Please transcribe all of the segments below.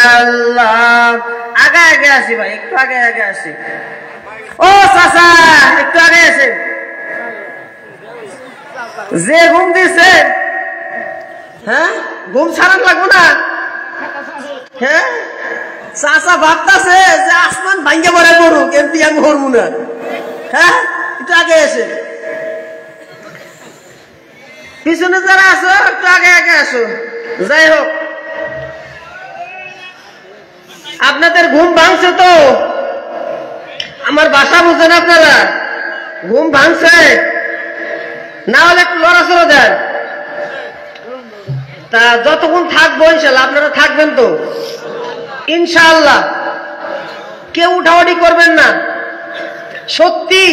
ইল্লাল্লাহ। আগে আগে আসি ভাই, একটু আগে আগে আসি। ও চাচা একটু আগে আসেন। যে ঘুম দিছে, হ্যাঁ ঘুম ছাড়ান লাগবো না। হ্যাঁ চাচা ভাবতাছে যে আসমান ভাঙ্গে পড়ে পড়ুক, কিন্তু আমি হরবো না। হ্যাঁ একটু আগে এসে, পিছনে যারা আসো একটু আগে আগে আসো। যাই হোক, আপনাদের ঘুম ভাঙছে তো? আমার বাসা বুঝেন আপনারা? ঘুম ভাঙছে না হলে একটু লড়াচড়া দেন। তা যতক্ষণ থাকবো ইনশাল্লাহ আপনারা থাকবেন তো ইনশাআল্লাহ। কেউ উঠাউঠি করবেন না, সত্যি।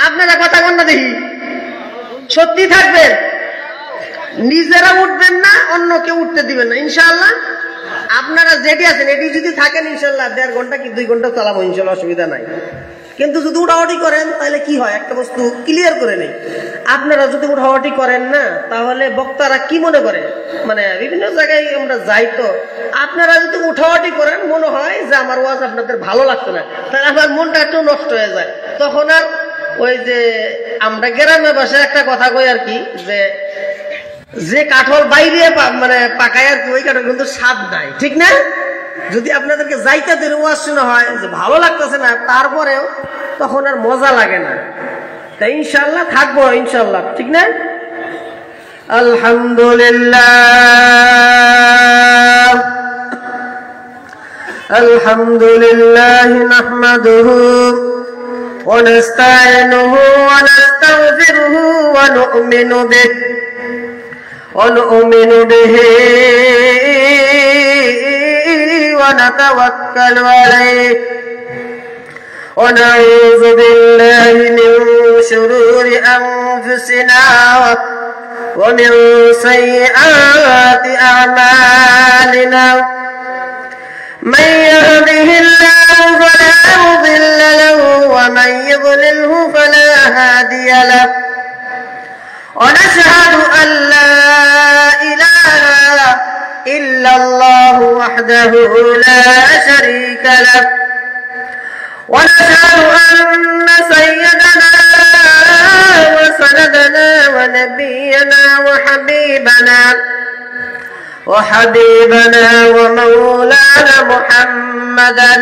আপনারা কথা বল না দেখি, সত্যি থাকবেন, নিজেরা উঠবেন না, অন্য কেউ উঠতে দিবেন না ইনশাআল্লাহ। আপনারা যেটি আছেন এটি যদি থাকেন ইনশাআল্লাহ 1.5 ঘন্টা কি 2 ঘন্টা চালাবো ইনশাআল্লাহ, অসুবিধা নাই। কিন্তু যদি উঠাউঠি করেন তাহলে কি হয়, একটা বস্তু ক্লিয়ার করে নেই। আপনারা যদি উঠাউঠি করেন না তাহলে বক্তারা কি মনে করে, মানে বিভিন্ন জায়গায় আমরা যাই তো, আপনারা যদি উঠাউঠি করেন মনে হয় যে আমার ওয়াজ আপনাদের ভালো লাগতো না, তাহলে আমার মনটা একটু নষ্ট হয়ে যায়। তখন আর ওই যে আমরা গ্রামের ভাষায় একটা কথা কই আর কি, যে কাঠল বাইরে মানে পাকায় আর কি, ওই কাঠল কিন্তু স্বাদ নাই, ঠিক না? যদি আপনাদেরকে যাইতে দেরি ওয়াজ শোনা হয় যে ভালো লাগতেছে না, তারপরেও তখন আর মজা লাগে না। তাই ইনশাআল্লাহ থাকবো ইনশাআল্লাহ, ঠিক না? আলহামদুলিল্লাহ আলহামদুলিল্লাহ নাহমাদুহু ওয়া নাস্তাঈনুহু ওয়া নাস্তাগফিরুহু ওয়া নু'মিনু বিহি ونتوكل عليه ونعوذ بالله من شرور أنفسنا ومن سيئات أعمالنا من يهده الله فلا مضل له ومن يضلله فلا هادي له ونشهد أن لا إله إلا الله وحده لا شريك له ونشهد أن سيدنا وسندنا ونبينا وحبيبنا ومولانا محمدا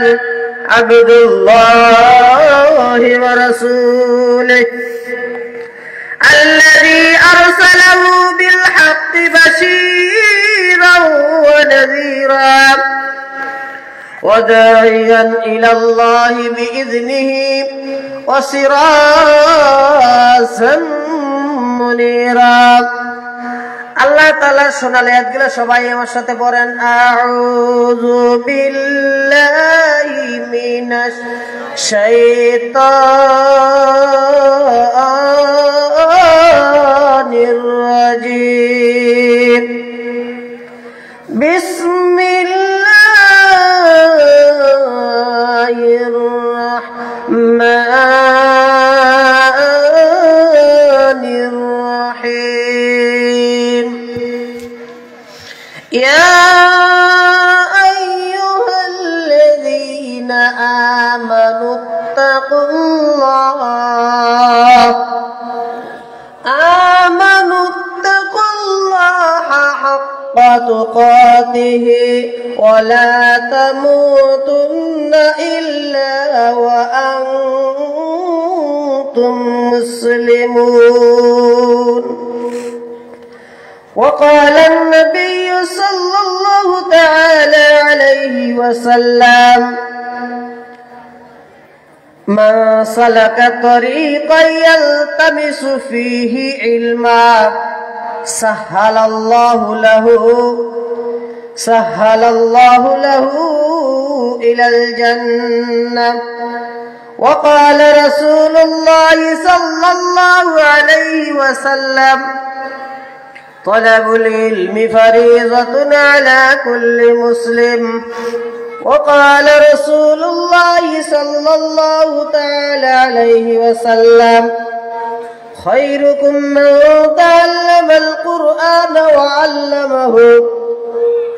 عبد الله ورسوله الذي أرسله بالحق بشيرا ونذيرا وداعيا إلى الله بإذنه وسراجا منيرا। আল্লাহ তাআলার সোনালী আয়াতগুলো সবাই আমার সাথে পড়েন। আউযু বিল্লাহি মিনাশ শাইতানির রাজীম। বিসমিল্লাহির রাহমানির রাহিম। ইয়া আইয়ুহাল্লাযীনা আমানুত্তাকুল্লাহা হাক্কা তুকাতিহি ওয়া লা তামুতুন্না ইল্লা ওয়া আনতুম মুসলিমুন। وقال النبي صلى الله تعالى عليه وسلم من سلك طريقا يلتمس فيه علما سهل الله له إلى الجنة. وقال رسول الله صلى الله عليه وسلم طلب العلم فريضة على كل مسلم. وقال رسول الله صلى الله تعالى عليه وسلم خيركم من تعلم القرآن وعلمه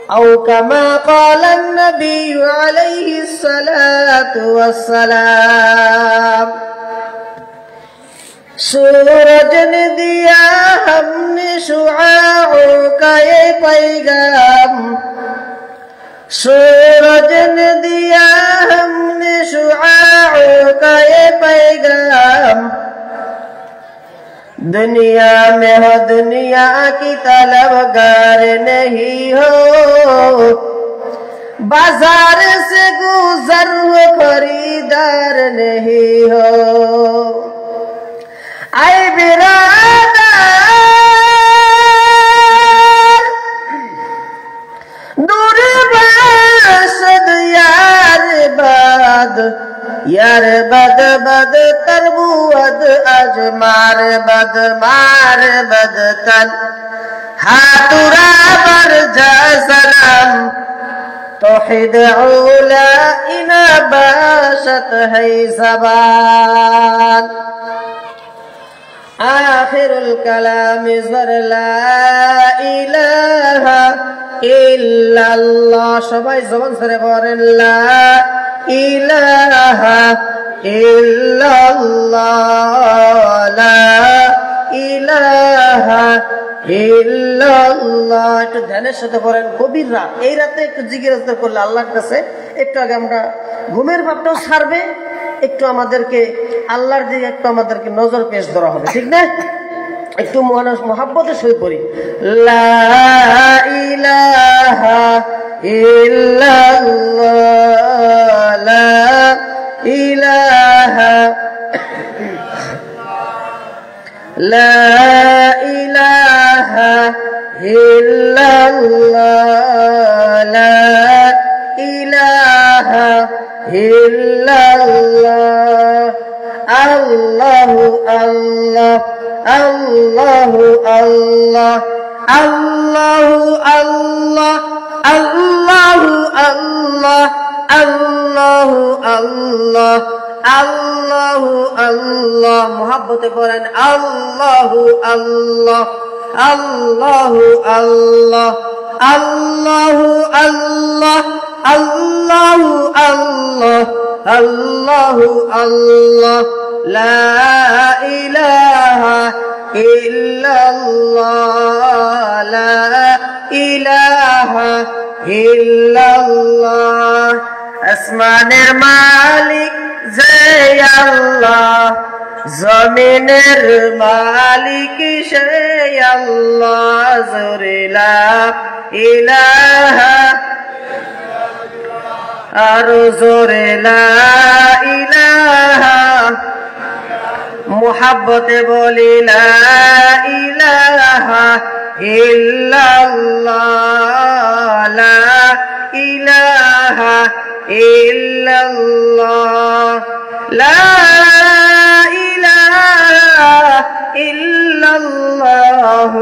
أو كما قال النبي عليه الصلاة والسلام सूरज ने दिया हमने शुआओं का ये पैगाम सूरज ने दिया हमने शुआओं का ये पैगाम दुनिया में हो दुनिया की तलबगार नहीं हो बाजार से गुजर हो खरीदार नहीं हो आए बिरादर दूर बासद यार बद बद तरबूद अजमार बद मार बद तन हातुरा बर जा सलाम तौहीद उला इना बाशत है ज़बान आखिरुल कलाम ज़र ला इलाहा इल्लल्लाह সবাই জবান ছেড়ে বলেন লা ইলাহা ইল্লাল্লাহ লা ইলাহা ইল্লাল্লাহ একটু ধ্যানের সাথে পড়েন গভীর রাত এই রাতে একটু জিকির আজকার করলে আল্লাহর কাছে একটু আগে আমরা ঘুমের ভাবটাও ছাড়বে একটু আমাদেরকে আল্লাহর দিকে একটু আমাদেরকে নজর পেশ ধরা হবে ঠিক না একটু মানুষ মহব্বতের সহিত পড়ি লা ইলাহা ইল্লাল্লাহ লা ইলাহা লা ইলাহা ইল্লাল্লাহ লা ইলাহা ইল্লাল্লাহ আল্লাহু আল্লাহ আল্লাহু আল্লাহ আল্লাহু আল্লাহ আল্লাহু আল্লাহ আল্লাহু আল্লাহ আল্লাহু আল্লাহ মুহাব্বতে পড়েন আল্লাহু আল্লাহ আল্লাহু আল্লাহ আল্লাহু আল্লাহ আল্লাহু আল্লাহ আল্লাহু আল্লাহ লা ইলাহা ইল্লাল্লাহ লা ইলাহা ইল্লাল্লাহ আসমানের মালিক যে আল্লাহ জমিনের মালিক সে আল্লাহ জোরে লা ইলাহা আর জোরে লা ইলাহা মুহাব্বতে বলি লা ইলাহা ইল্লাল্লাহ লা ইলাহা ইল্লাল্লাহ লা ইলাহা ইল্লাল্লাহ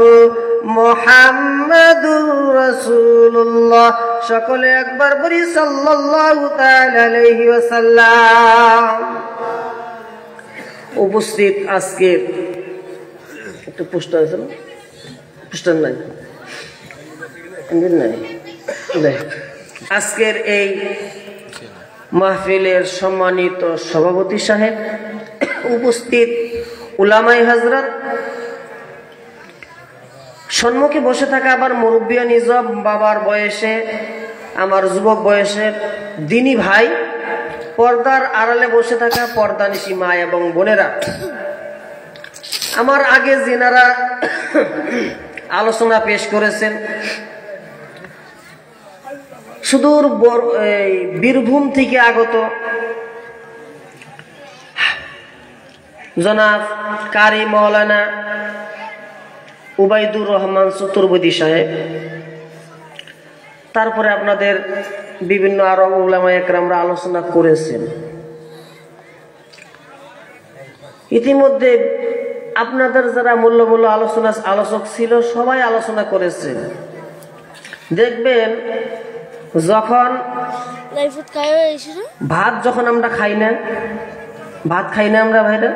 মুহাম্মাদুর রাসূলুল্লাহ সকলে একবার বলি সাল্লাল্লাহু তাআলা আলাইহি ওয়াসাল্লাম উপস্থিত আজকে একটু পোস্টার আছে না পোস্টার নাই নাই আজকের এই মাহফিলের সম্মানিত সভাপতি সাহেব উপস্থিত উলামায়ে হযরত সম্মুখে বসে থাকা আবার মুরব্বিয়া নিজাম বাবার বয়সে আমার যুবক বয়সের দিনী ভাই পর্দার আড়ালে বসে থাকা পর্দানিশী মা এবং বোনেরা আমার আগে যিনারা আলোচনা পেশ করেছেন সুদূর বীরভূম থেকে আগত জনাব কারি মাওলানা উবাইদুর রহমান চতুর্বেদী সাহেব তারপরে আপনাদের বিভিন্ন আরো উলামায়ে কেরামরা আলোচনা করেছেন ইতিমধ্যে আপনাদের যারা মূল্যমূল্য আলোচক ছিল সবাই আলোচনা করেছেন দেখবেন যখন ভাত যখন আমরা খাই না আমরা ভাইরা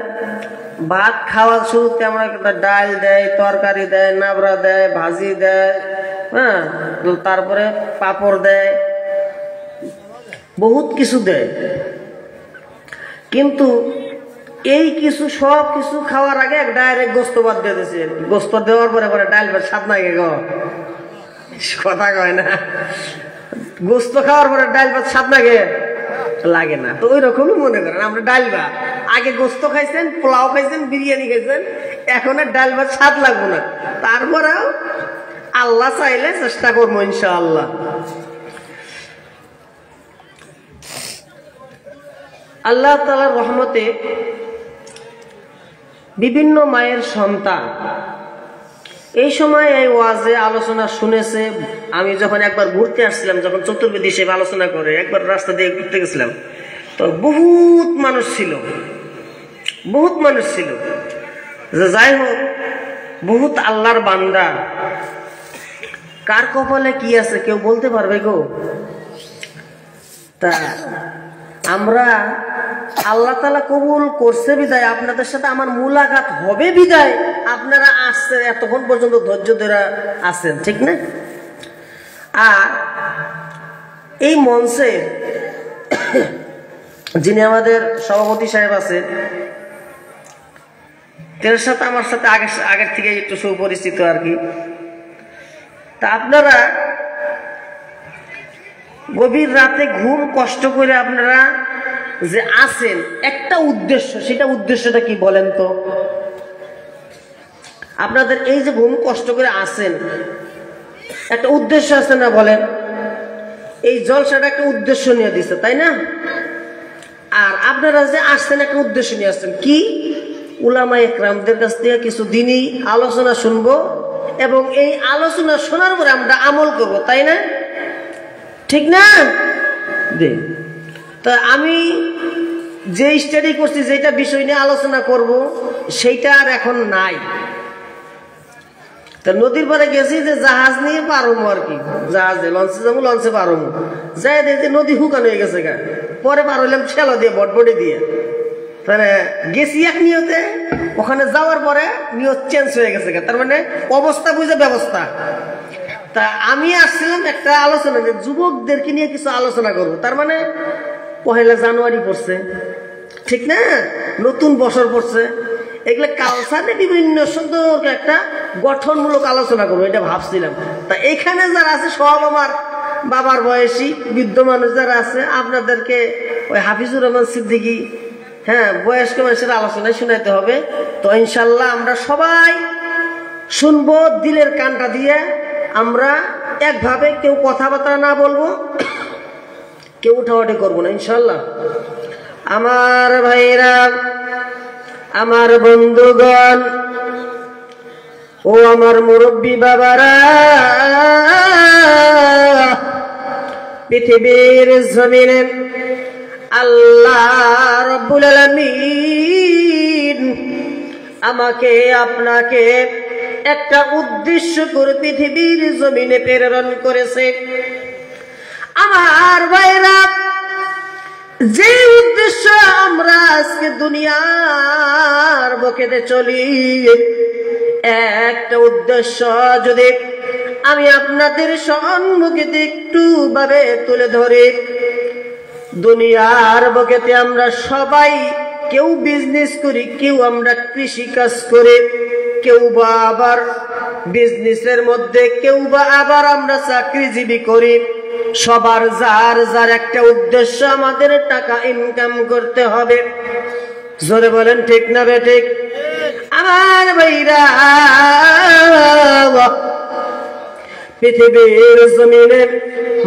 ভাত খাওয়ার শুরুতে আমরা ডাল দেয় তরকারি দেয় নাবড়া দেয় ভাজি দেয় হ্যাঁ, তারপরে পাপড় দেয়, বহুত কিছু দেয়। কিন্তু এই কিছু সব কিছু খাওয়ার আগে ডাইরেক্ট গোস্ত ভাত দিয়ে দিয়েছে। গোস্ত দেওয়ার পরে পরে ডাল ভাত স্বাদ লাগে গো, কথা কয় না। গোস্ত খাওয়ার পরে ডাল ভাত স্বাদ লাগে না। তো ওই রকমই মনে করেন আমরা ডাল ভাত, আগে গোস্ত খাইছেন, পোলাও খাইছেন, বিরিয়ানি খাইছেন, এখন আর ডাল ভাত স্বাদ লাগবো না। তারপরেও আল্লাহ চাইলে চেষ্টা করবো ইনশাআল্লাহ। আল্লাহ তাআলার রহমতে বিভিন্ন মায়ের সন্তান এই সময় এই ওয়াজে আলোচনা শুনেছে। আমি যখন একবার ঘুরতে আসছিলাম, যখন চতুর্বেদী হিসেবে আলোচনা করে একবার রাস্তা দিয়ে ঘুরতে গেছিলাম, তো বহুত মানুষ ছিল, বহুত মানুষ ছিল। যাই হোক, বহুত আল্লাহর বান্দা, কার কপালে কি আছে কেউ বলতে পারবে গো? তা আমরা আল্লাহ তাআলা কবুল করছে বিদায়, আপনাদের সাথে আমার মুলাকাত হবে বিদায় আপনারা আসছেন, এতক্ষণ পর্যন্ত ধৈর্য ধরে আছেন, ঠিক না? আর এই মঞ্চে যিনি আমাদের সভাপতি সাহেব আছেন, তার সাথে আমার সাথে আগের থেকে একটু সুপরিচিত আর কি। তা আপনারা গভীর রাতে ঘুম কষ্ট করে আপনারা যে আছেন, একটা উদ্দেশ্য, সেটা উদ্দেশ্যটা কি বলেন তো? আপনাদের এই যে ঘুম কষ্ট করে আছেন, একটা উদ্দেশ্য আছে না বলেন? এই জলসাটা একটা উদ্দেশ্য নিয়ে দিচ্ছে, তাই না? আর আপনারা যে আসছেন একটা উদ্দেশ্য নিয়ে আসছেন, কি? উলামা ইকরামদের কাছ থেকে কিছু দিনই আলোচনা শুনবো এবং এই আলোচনা শোনার পরে আমরা আমল করব, তাই না? ঠিক না? তা আমি যে স্টাডি করছি, যেটা বিষয় নিয়ে আলোচনা করব, সেইটা আর এখন নাই। তা নদীর পারে গেছি যে জাহাজ নিয়ে পারবো আর কি, জাহাজে লঞ্চে যাবো, লঞ্চে পারবো, যাই দেখছি নদী হুকান হয়ে গেছে গা। পরে পার হইলাম ঠেলা দিয়ে, বটবটি দিয়ে। তাহলে গেছি এক নিয়তে, ওখানে যাওয়ার পরে নিয়ত চেঞ্জ হয়ে গেছে গা। তার মানে অবস্থা বুঝে ব্যবস্থা। তা আমি আসছিলাম একটা আলোচনা, যে যুবকদেরকে নিয়ে কিছু আলোচনা করবো। তার মানে 1 জানুয়ারি পড়ছে, ঠিক না? নতুন বছর পড়ছে, এগুলো কালচারে বিভিন্ন সুন্দর একটা গঠনমূলক আলোচনা করবো, এটা ভাবছিলাম। তা এখানে যারা আছে সব আমার বাবার বয়সী বৃদ্ধ মানুষ যারা আছে, আপনাদেরকে ওই হাফিজুর রহমান সিদ্দিকী, হ্যাঁ, বয়স্ক মানুষের আলোচনায় শোনাইতে হবে। তো ইনশাল্লাহ আমরা সবাই শুনবো দিলের কানটা দিয়ে। আমরা একভাবে কেউ কথাবার্তা না বলবো, কেউ উঠাউঠি করবো না ইনশাল্লাহ। আমার ভাইরা, আমার বন্ধুগণ, ও আমার মুরব্বী বাবারা, পৃথিবীর জমিনে আল্লাহ রাব্বুল আলামিন আমাকে আপনাকে একটা উদ্দেশ্য করে পৃথিবীর জমিনে প্রেরণ করেছে। আমার ভাইরা, যে উদ্দেশ্য আমরা আজকে দুনিয়ার বুকেতে চলি, একটা উদ্দেশ্য যদি আমি আপনাদের সম্মুখে একটু ভাবে তুলে ধরি, দুনিয়ার বুকেতে আমরা সবাই কেউ বিজনেস করি, কেউ আমরা কৃষি কাজ করি, কেউ বা আবার বিজনেসের মধ্যে, কেউ বা আবার আমরা চাকরিজীবী করি। সবার যার যার একটা উদ্দেশ্য, আমাদের টাকা ইনকাম করতে হবে। জোরে বলেন ঠিক না বেঠিক? আমার ভাইরা, পৃথিবীর জমিনে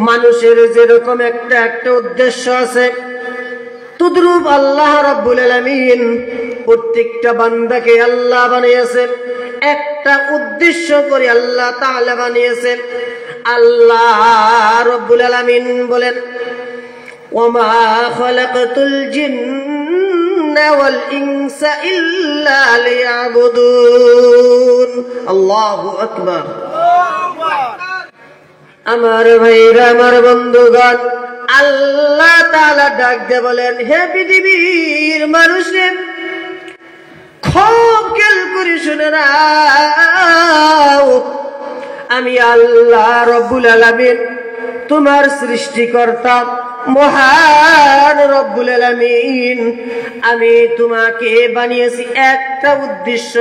মানুষের যেরকম একটা উদ্দেশ্য আছে, তদ্রূপ আল্লাহ রাব্বুল আলামিন প্রত্যেকটা বান্দাকে আল্লাহ বানিয়েছেন, একটা উদ্দেশ্য করে আল্লাহ তাআলা বানিয়েছেন। আল্লাহ রাব্বুল আলামিন বলেন, ওমা খালাকাতুল জিন্না ওয়াল ইনসা ইল্লা লিয়াবুদুন। আল্লাহু আকবার। আমার ভাইরা, আমার বন্ধুগণ, আল্লাহ তাআলা ডাক দিয়ে বলেন, হে পৃথিবীর মানুষের, খুব খেয়াল করে শুনে নাও, আমি আল্লাহ রব্বুল আলামিন তোমার সৃষ্টিকর্তা মহান রব্বুল আলামিন আমি তোমাকে বানিয়েছি একটা উদ্দেশ্য,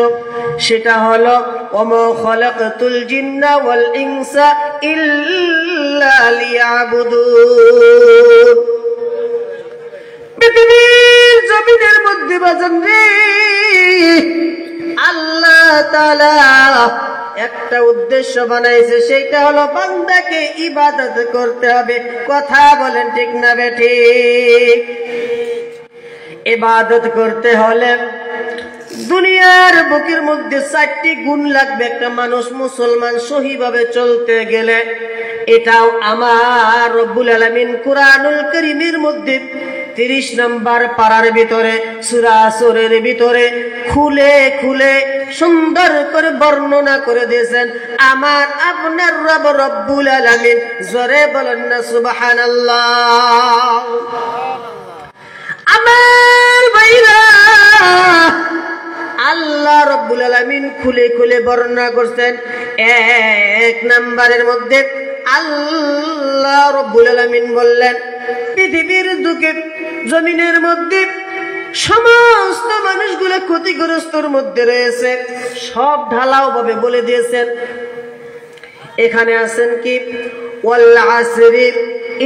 সেটা হলো ওমা খালাকাতুল জিন্না ওয়াল ইনসা ইল্লা লিয়াবুদুন। পৃথিবীর জমিনের মধ্যে বাজান রে আল্লাহ তাআলা একটা উদ্দেশ্য বানাইছে, সেটা হলো বান্দাকে ইবাদত করতে হবে। কথা বলেন ঠিক না বেঠিক? ইবাদত করতে হলে দুনিয়ার বুকের মধ্যে 4টি গুণ লাগবে একটা মানুষ মুসলমান সহিভাবে চলতে গেলে। এটাও আমার রব্বুল আলামিন কুরআনুল কারীমের মধ্যে 30 নম্বর পারার ভিতরে সূরা আসরের ভিতরে খুলে খুলে সুন্দর করে বর্ণনা করে দিয়েছেন আমার আপনার রব রব্বুল আলামিন। জোরে বলেন না সুবহানাল্লাহ। আমার ভাইরা আল্লাহ রব্বুল আলামিন খুলে খুলে বর্ণনা করছেন। 1 নম্বরের মধ্যে আল্লাহ রব্বুল আলামিন বললেন পৃথিবীর দুকে জমিনের মধ্যে সমস্ত মানুষগুলো ক্ষতিগ্রস্তর মধ্যে রয়েছে, সব ঢালাও ভাবে বলে দিয়েছেন। এখানে আছেন কি ওয়াল আসরি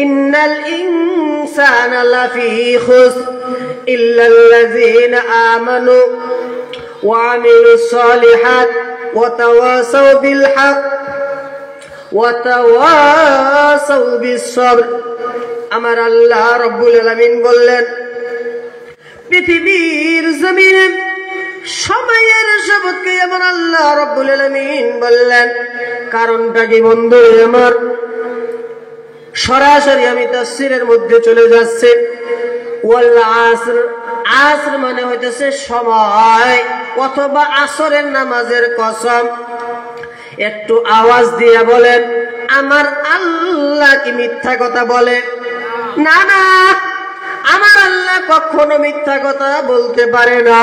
ইন্নাল ইনসানা লাফি খুসর ইল্লাল্লাযিনা আমানু ওয়া আমিলুস সলিহাত ওয়া তাওয়াসাউ বিল হক ওয়া তাওয়াসাউ বিস সবর। আমার আল্লাহ রব্বুল আলামিন বললেন পৃথিবীর জমিনে সময়ের শপথকে আমার আল্লাহ রব্বুল আলামিন বললেন। কারণটা কি বন্ধু আমার? সরাসরি আমি তাফসীরের মধ্যে চলে যাচ্ছি। ওয়াল আসর, আসর মানে হইতেছে সময় অথবা আসরের নামাজের কসম। একটু আওয়াজ দিয়ে বলেন আমার আল্লাহ কি মিথ্যা কথা বলে? না না, আমার আল্লাহ কখনো মিথ্যা কথা বলতে পারে না।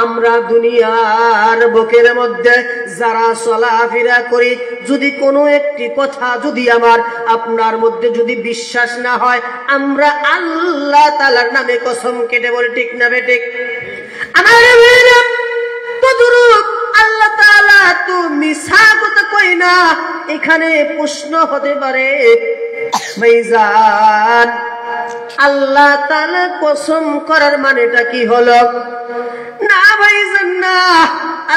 আমরা দুনিয়ার বুকের মধ্যে যারা চলাফেরা করি, যদি কোনো একটি কথা যদি আমার আপনার মধ্যে যদি বিশ্বাস না হয়, আমরা আল্লাহ তাআলার নামে কসম কেটে বলি, ঠিক না বেঠিক? আমার তদরূপ আল্লাহ তাআলা তো মিথ্যা কথা কয় না। এখানে প্রশ্ন হতে পারে ভাইজান আল্লাহ তাআলা কসম করার মানেটা কি হলো? না ভাইজান না,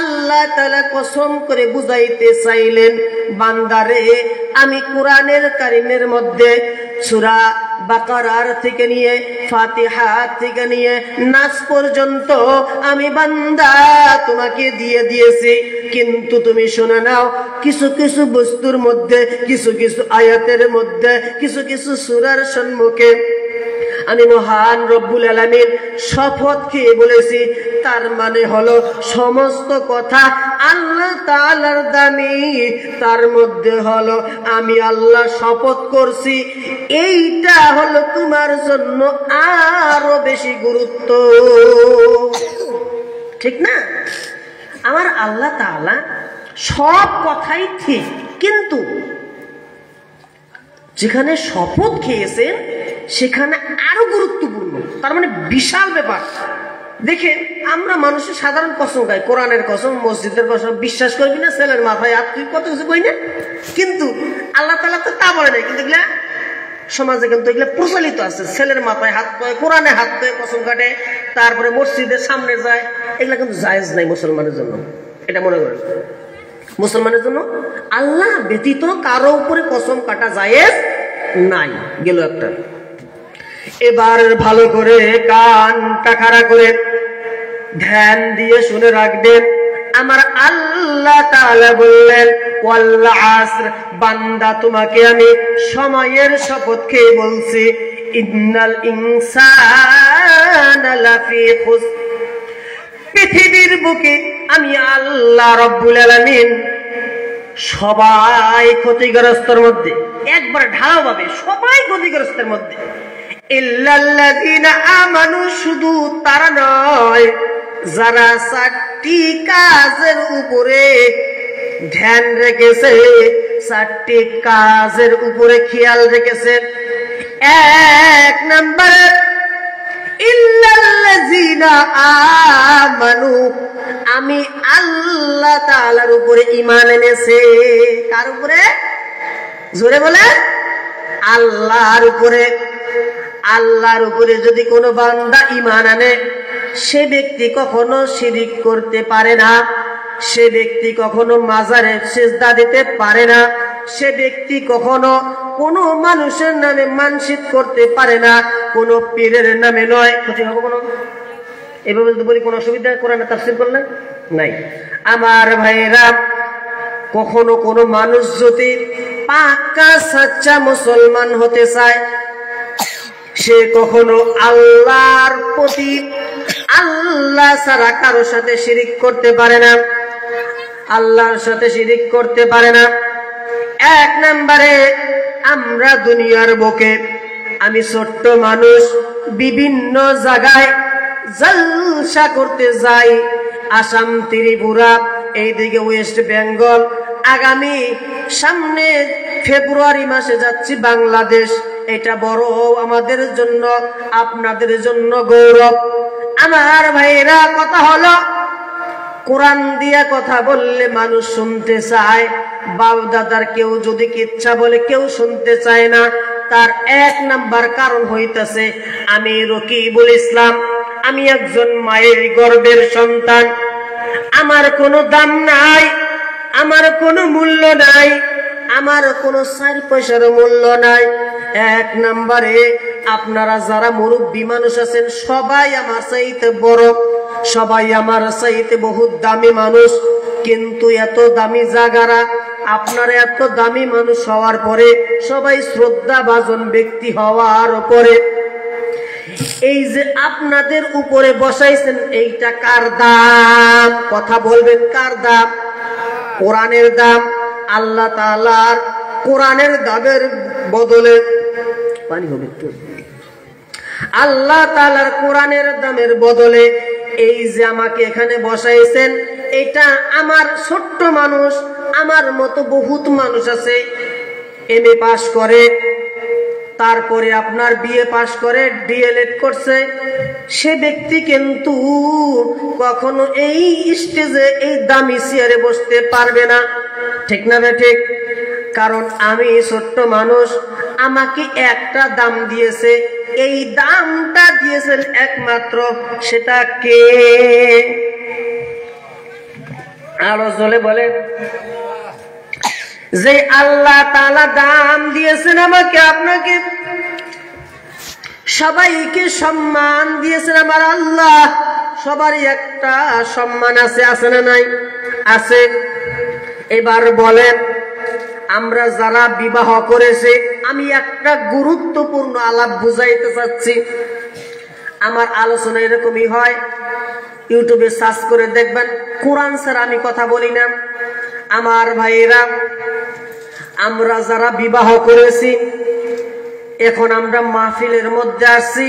আল্লাহ তাআলা কসম করে বুঝাইতে চাইলেন বান্দারে আমি কোরআনের কারিমের মধ্যে সূরা বাকারার থেকে নিয়ে ফাতিহা থেকে নিয়ে নাস পর্যন্ত আমি বান্দা তোমাকে দিয়ে দিয়েছি, কিন্তু তুমি শুনে নাও কিছু কিছু বস্তুর মধ্যে কিছু কিছু আয়াতের মধ্যে কিছু কিছু সূরার সম্মুখে আমি মহান রব্বুল আলামিন শপথ খেয়ে বলেছি। তার মানে হলো সমস্ত কথা আল্লাহ তাআলার দামি, তার মধ্যে হলো আমি আল্লাহ শপথ করছি। এইটা হলো তোমার জন্য আরো বেশি গুরুত্ব, ঠিক না? আমার আল্লাহ তাআলা সব কথাই ঠিক, কিন্তু যেখানে শপথ খেয়েছেন সেখানে আরো গুরুত্বপূর্ণ, তার মানে বিশাল ব্যাপার। দেখেন আমরা মানুষের সাধারণ কসম খাই, কোরআনের কসম, মসজিদের কসম, বিশ্বাস করবি না ছেলের মাথায় হাত, তুই কত কিছু কই না, কিন্তু আল্লাহ তাআলা তো তা বলে নাই। কিন্তু এগুলা সমাজে কিন্তু এগুলা প্রচলিত আছে, ছেলের মাথায় হাত পায়, কোরআনে হাত পায়, কসম কাটে, তারপরে মসজিদের সামনে যায়। এগুলা কিন্তু জায়েজ নাই মুসলমানের জন্য, এটা মনে করেন। মুসলমানের জন্য আল্লাহ ব্যতীত কারো উপরে কসম কাটা জায়েজ নাই। গেল একটা। এবার ভালো করে কানটা খাড়া করে ধ্যান দিয়ে শুনে রাখবেন। আমার আল্লাহ তাআলা বললেন ওয়াল আসর, বান্দা তোমাকে আমি সময়ের শপথ খেয়ে বলছি, ইন্নাল ইনসানা লাফি খুসর। পৃথিবীর বুকে আমি আল্লাহ রব্বুল আলামিন সবাই ক্ষতিগ্রস্তের মধ্যে, একবার ঢালাও ভাবে সবাই ক্ষতিগ্রস্তের মধ্যে। ইল্লাল্লাযিনা আমানু, শুধু তারা নয় যারা 4টি কাজের উপরে ধ্যান রেখেছে, 4টি কাজের উপরে খেয়াল রেখেছেন। 1 নম্বরে ইল্লাল্লাযীনা আমানু, আমি আল্লাহ তাআলার উপরে ঈমান এনেছে। কার উপরে? জোরে বলে, আল্লাহর উপরে। আল্লাহর উপরে যদি কোনো বান্দা ঈমান আনে, সে ব্যক্তি কখনো শিরিক করতে পারে না, সে ব্যক্তি কখনো মাজারে সিজদা দিতে পারে না, সে ব্যক্তি কখনো কোনো মানুষের নামে মানসিক করতে পারে না, কোনো পীরের নামে নয়। ক্ষতি হবে কোনো? এভাবে যদি বলি কোনো অসুবিধা কোরআনে তাফসীর করলে নাই। আমার ভাইরা, কখনো কোনো মানুষ যদি পাক্কা সাচ্চা মুসলমান হতে চায়, সে কখনো আল্লাহর প্রতি আল্লাহ ছাড়া কারো সাথে শিরিক করতে পারে না, আল্লাহর সাথে শিরিক করতে পারে না। 1 নম্বরে আমরা দুনিয়ার বুকে, আমি ছোট্ট মানুষ, বিভিন্ন জায়গায় জলসা করতে যাই, আসাম, ত্রিপুরা, এইদিকে ওয়েস্ট বেঙ্গল, আগামী সামনে ফেব্রুয়ারি মাসে যাচ্ছি বাংলাদেশ। এটা বড় আমাদের জন্য, আপনাদের জন্য গৌরব। আমার ভাইরা, কথা হলো কোরআন দিয়ে কথা বললে মানুষ শুনতে চায়, বাপ দাদার কেউ যদি কিচ্ছা বলে কেউ শুনতে চায় না। তার 1 নাম্বার কারণ হইতেছে আমি রকিবুল ইসলাম, আমি একজন মায়ের গর্ভের সন্তান, আমার কোনো দাম নাই, আমার কোনো মূল্য নাই, আমার কোনো 4 পয়সার মূল্য নাই। 1 নম্বরে আপনারা যারা মুরব্বী মানুষ আছেন, সবাই আমার চাইতে বড়, সবাই আমার চাইতে বহুত দামি মানুষ, কিন্তু এত দামি জায়গারা, আপনারা এত দামি মানুষ হওয়ার পরে, সবাই শ্রদ্ধাভাজন ব্যক্তি হওয়ার পরে, এই যে আপনাদের উপরে বসাইছেন, এইটা কার দাম? কথা বলবেন, কার দাম? কোরআনের দাম। আল্লাহ তাআলার কোরআনের দামের বদলে, পানি হবে একটু, আল্লাহ তাআলার কোরআনের দামের বদলে এই যে আমাকে এখানে বসাইছেন, এটা আমার ছোট্ট মানুষ, আমার মতো বহুত মানুষ আছে, এমএ পাস করে, তারপরে আপনার বিএ পাস করে, ডিএলএড করছে, সে ব্যক্তি কিন্তু কখনো এই স্টেজে, এই দামি চেয়ারে বসতে পারবে না। ঠিক না ঠিক? কারণ আমি ছোট্ট মানুষ, আমাকে একটা দাম দিয়েছে, এই দামটা দিয়েছেন একমাত্র, সেটা কে? আরো জলে বলে, যে আল্লাহ তাআলা দাম দিয়েছেন আমাকে, আপনাকে, সবাইকে সম্মান দিয়েছেন আমার আল্লাহ। সবারই একটা সম্মান আছে, আছে না নাই? আছে। এবার বলেন, আমরা যারা বিবাহ করেছে, আমি একটা গুরুত্বপূর্ণ আলাপ বুঝাইতে চাচ্ছি। আমার আলোচনা এরকমই হয়, ইউটিউবে সার্চ করে দেখবেন, কোরআন ছাড়া আমি কথা বলি না। আমার ভাইয়েরা, আমরা যারা বিবাহ করেছি, এখন আমরা মাহফিলের মধ্যে আসছি,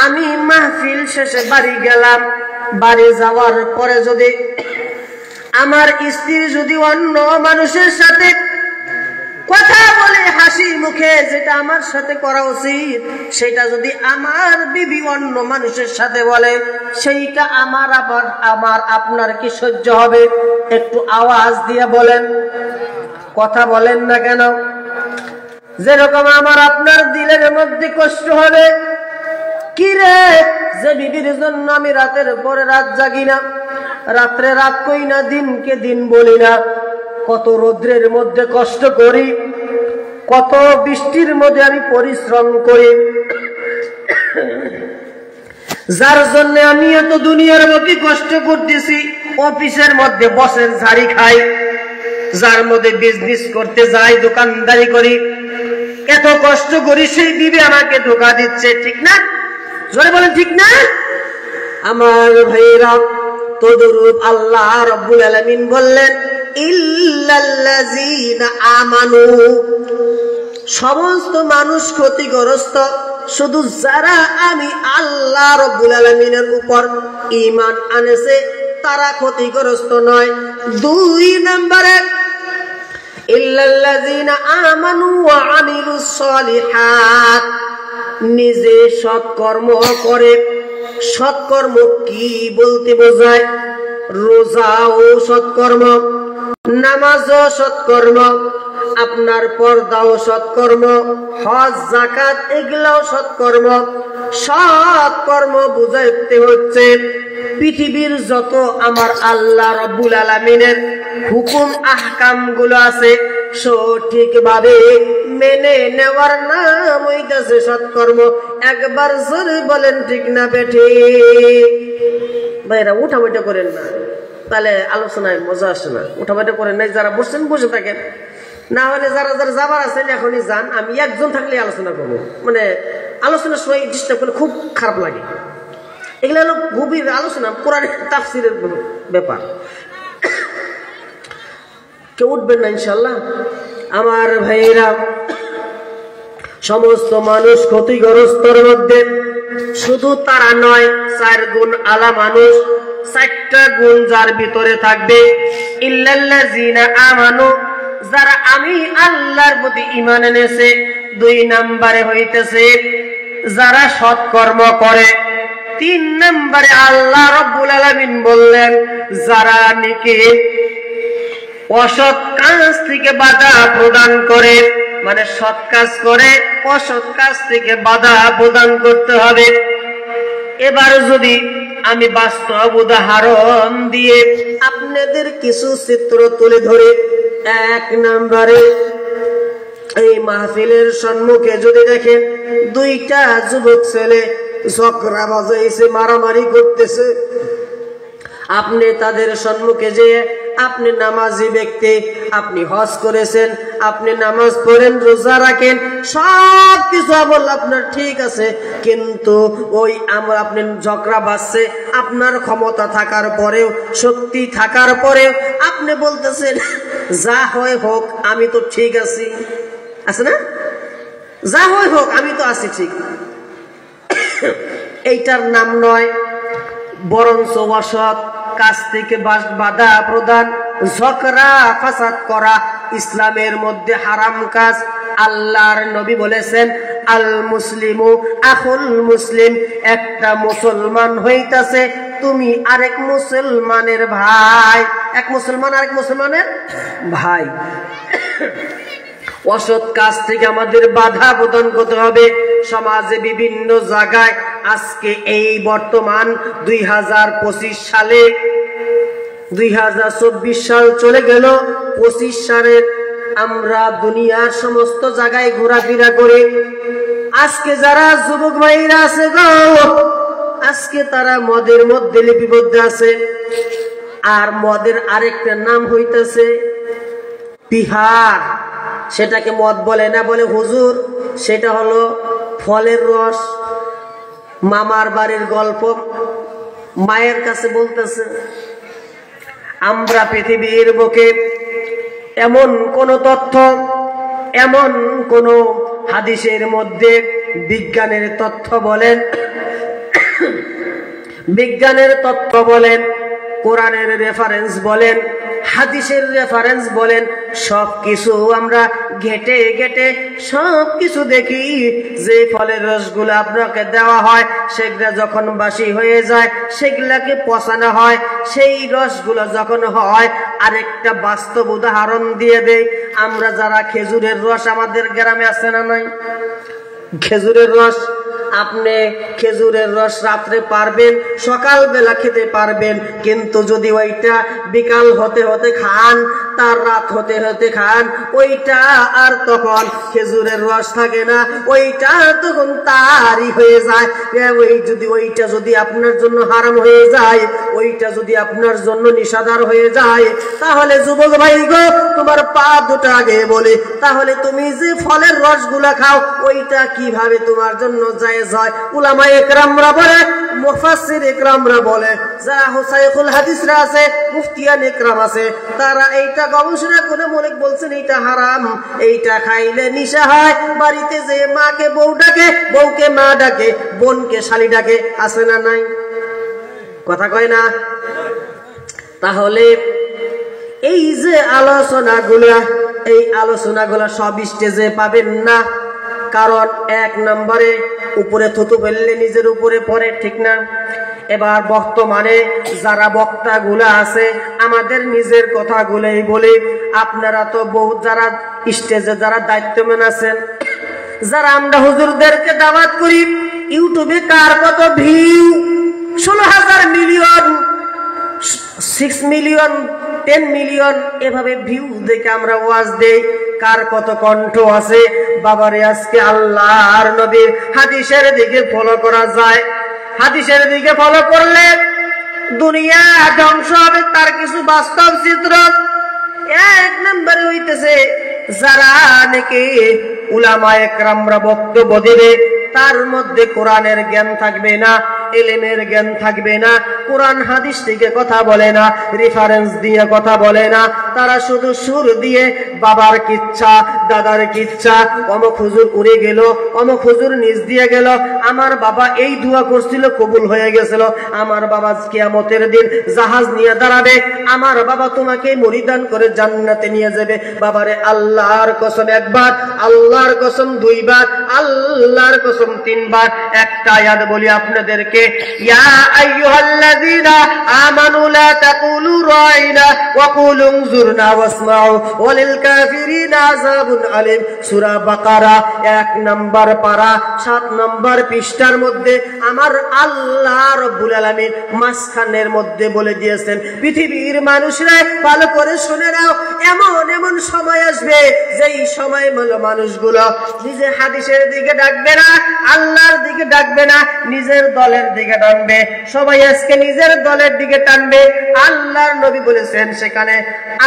আমি মাহফিল শেষে বাড়ি গেলাম, বাড়ি যাওয়ার পরে যদি আমার স্ত্রী যদি অন্য মানুষের সাথে কথা বলে হাসি মুখে, যেটা আমার সাথে করা উচিত, সেটা যদি আমার বিবি অন্য মানুষের সাথে বলে, সেইটা আমার আবার আপনার কি সহ্য হবে? একটু আওয়াজ দিয়ে বলেন, কথা বলেন না কেন? যেরকম আমার আপনার দিলের মধ্যে কষ্ট হবে, কি রে, যে বিবির জন্য আমি রাতের পরে রাত জাগি না, রাত্রে রাত কই না, দিনকে দিন বলি না, কত রৌদ্রের মধ্যে কষ্ট করি, কত বৃষ্টির মধ্যে আমি পরিশ্রম করি, যার জন্য আমি এত দুনিয়ার মধ্যে কষ্ট করতেছি, অফিসের মধ্যে বসের ঝাড়ি খাই, যার মধ্যে বিজনেস করতে যাই, দোকানদারি করি, এত কষ্ট করি, সেই বিবি আমাকে ধোঁকা দিচ্ছে। ঠিক না? জোরে বলেন, ঠিক না? আমার ভাইরা, তদরূপ আল্লাহ রাব্বুল আলামিন বললেন, ইল্লাল্লাযীনা আমানু, সমস্ত মানুষ ক্ষতিগ্রস্ত, শুধু যারা আমি আল্লাহ রাব্বুল আলামিনের উপর ঈমান আনেছে তারা ক্ষতিগ্রস্ত নয়। 2 নম্বরে ইল্লাল্লাযীনা আমানু ওয়া আমিলুস সালিহাত, নিজে সৎকর্ম করে। সৎকর্ম কি বলতে বোঝায়? রোজাও সৎকর্ম, নামাজও সৎকর্ম, আপনার পর্দাও সৎকর্ম, হজ যাকাত এগুলাও সৎকর্ম। সৎকর্ম বুঝাইতে হচ্ছে পৃথিবীর যত আমার আল্লাহ রাব্বুল আলামিনের হুকুম আহকাম গুলো আছে সঠিকভাবে মেনে নেওয়ার নাম হইতেছে সৎকর্ম। একবার জোরে বলেন ঠিক না বেঠে? ভাইরা উঠাবৈঠা করেন না, তাহলে আলোচনায় মজা আসে না। উঠাবৈঠা করেন নাই, যারা বসছেন বসে থাকেন, না হলে যারা যারা যাবার আছেন এখনই যান। আমি একজন থাকলে আলোচনা করবো, মানে আলোচনার সময় ডিস্টার্ব করলে খুব খারাপ লাগে। এগুলো হলো গভীর আলোচনা, কোরআনের তাফসীরের ব্যাপার। কেউ উঠবেন না ইনশাল্লাহ। আমার ভাইরা, সমস্ত মানুষ ক্ষতিগ্রস্তর মধ্যে শুধু তারা নয়, 4 গুণ আলা মানুষ, 4টা গুণ যার ভিতরে থাকবে। ইল্লাল্লাযীনা আমানু, যারা আমি আল্লাহর প্রতি ঈমান এনেছে। 2 নম্বরে হইতেছে যারা সৎকর্ম করে। 3 নম্বরে আল্লাহ রাব্বুল আলামিন বললেন যারা নাকি অসৎ কাজ থেকে বাধা প্রদান করে, মানে সৎ কাজ করে, অসৎ কাজ থেকে বাধা প্রদান করতে হবে। এবার যদি আমি বাস্তব উদাহরণ দিয়ে আপনাদের কিছু চিত্র তুলে ধরে, 1 নম্বরে এই মাহফিলের সম্মুখে যদি দেখেন 2টা যুবক ছেলে ঝগড়া বাজাইছে, মারামারি করতেছে, আপনি তাদের সম্মুখে যে আপনি নামাজি ব্যক্তি, আপনি হজ করেছেন, আপনি নামাজ পড়েন, রোজা রাখেন, সব কিছু আমল আপনার ঠিক আছে, কিন্তু ওই আমল আপনি ঝগড়া বাজছে, আপনার ক্ষমতা থাকার পরেও, শক্তি থাকার পরেও আপনি বলতেছেন যা হয় হোক আমি তো ঠিক আছি, আছে না? যা হয় হোক আমি তো আছি ঠিক। এইটার নাম নয়, বরঞ্চ অসৎ কাজ থেকে বাধা প্রদান, ঝগড়া ফাসাদ করা ইসলামের মধ্যে হারাম কাজ। আল্লাহর নবী বলেছেন আল মুসলিমু আখুল মুসলিম, একটা মুসলমান হইতাছে তুমি আরেক মুসলমানের ভাই, এক মুসলমান আরেক মুসলমানের ভাই। অসৎ কাজ থেকে আমাদের বাধা প্রদান করতে হবে। সমাজে বিভিন্ন জায়গায় আজকে এই বর্তমান 2025 সালে, 2024 সাল চলে গেল, 25 সালের আমরা দুনিয়ার সমস্ত জায়গায় ঘোরাফেরা করি। আজকে যারা যুবক ভাইরা আছে গো, আজকে তারা মদের মধ্যে লিপিবদ্ধ আছে। আর মদের আরেকটা নাম হইতেছে বিহার। সেটাকে মদ বলে না, বলে হুজুর সেটা হলো ফলের রস। মামার বাড়ির গল্প, মায়ের কাছে বলতেছে। আমরা পৃথিবীর বুকে এমন কোন তথ্য, এমন কোন হাদিসের মধ্যে বিজ্ঞানের তথ্য বলেন, বিজ্ঞানের তথ্য বলেন, কোরআনের রেফারেন্স বলেন, হাদিসের রেফারেন্স বলেন, সবকিছু আমরা ঘেটে ঘেটে সবকিছু দেখি যে ফলের রসগুলো আপনাকে দেওয়া হয় সেগুলা যখন বাসি হয়ে যায় সেগুলাকে পচানো হয়। সেই রসগুলো যখন হয়, আরেকটা বাস্তব উদাহরণ দিয়ে দেই, আমরা যারা খেজুরের রস, আমাদের গ্রামে আছে না নাই খেজুরের রস, আপনি খেজুরের রস রাত্রে পারবেন, সকালবেলা খেতে পারবেন, কিন্তু যদি ওইটা বিকাল হতে হতে খান, তার রাত হতে হতে খান, ওইটা আর তখন খেজুরের রস থাকে না, ওইটা তখন তারই হয়ে যায়। ওইটা যদি আপনার জন্য হারাম হয়ে যায়, ওইটা যদি আপনার জন্য নিষেধাজ্ঞা হয়ে যায়, তাহলে যুবক ভাই গো, তোমার পা দুটো আগে বলে, তাহলে তুমি যে ফলের রসগুলা খাও ওইটা কিভাবে তোমার জন্য জায়েজ হয়? উলামা ইকরামরা বলে, মুফাসসির ইকরামরা বলে, যারা হুসাইকুল হাদিসরা আছে, মুফতিয়ান ইকরাম আছে, তারা এইটা গবেষণা করে মনে বলছেন এইটা হারাম, এইটা খাইলে নিশা হয়। বাড়িতে যে মাকে বউ ডাকে, বউকে মা ডাকে, বোনকে শালি ডাকে, আছে না নাই? কথা কয় না? তাহলে এই যে আলোচনাগুলা এই আলোচনাগুলো সব স্টেজে পাবেন না, কারণ এক নম্বরে উপরে থুতু ফেললে নিজের উপরে পড়ে, ঠিক না? এবার বর্তমানে যারা বক্তাগুলো আছে আমাদের নিজের কথাগুলোই বলে, আপনারা তো বহু যারা স্টেজে যারা দায়িত্বম্যান আছেন, যারা আমরা হুজুরদেরকে দাওয়াত করি, ইউটিউবে কার কত ভিউ, 16,000 মিলিয়ন, 6 মিলিয়ন, 10 মিলিয়ন এভাবে ভিউ দেখে আমরা ওয়াজ দেই, কার কত কণ্ঠ আছে। বাবারে আজকে আল্লাহর নবীর হাদিসের দিকে ফলো করা যায়, হাদিসের দিকে ফলো করলে দুনিয়া ধ্বংস হবে, তার কিছু বাস্তব চিত্র। এক নম্বরে হইতেছে যারা নাকি উলামায়ে কেরামরা বক্তব্য দিবে, তার মধ্যে কোরআনের জ্ঞান থাকবে না, ইলমের জ্ঞান থাকবে না, কোরআন হাদিস থেকে কথা বলে না, রেফারেন্স দিয়ে কথা বলে না, তারা শুধু সুর দিয়ে বাবার কিচ্ছা, দাদার কিচ্ছা, অমুক হুজুর উড়ে গেল, অমুক হুজুর নিচ দিয়ে গেল, আমার বাবা এই দোয়া করছিল কবুল হয়ে গেছিল, আমার বাবা কিয়ামতের দিন জাহাজ নিয়ে দাঁড়াবে, আমার বাবা তোমাকে মরিদান করে জান্নাতে নিয়ে যাবে। বাবারে আল্লাহর কসম একবার, আল্লাহর কসম দুইবার, আল্লাহর কসম তিনবার। একটা আয়াত বলি আপনাদেরকে, ইয়া আইয়ুহাল্লাযীনা আমানু লা তাকুলু রাইনা ওয়া কুলু উনজুরনা ওয়াসমাউ ওয়ালিল কাফিরিনা আযাবুন আলীম। সূরা বাকারা 1 নম্বর পারা 7 নম্বর পৃষ্ঠার মধ্যে আমার আল্লাহ রাব্বুল আলামিন মাঝখানের মধ্যে বলে দিয়েছেন, পৃথিবীর মানুষরা ভালো করে শুনে নাও, এমন এমন সময় আসবে যেই সময় মানুষগুলো নিজে হাদিসের দিকে ডাকবে না, আল্লাহর দিকে ডাকবে না, নিজের দলের দিকে টানবে। সবাই আজকে নিজের দলের দিকে টানবে। আল্লাহর নবী বলেছেন সেখানে,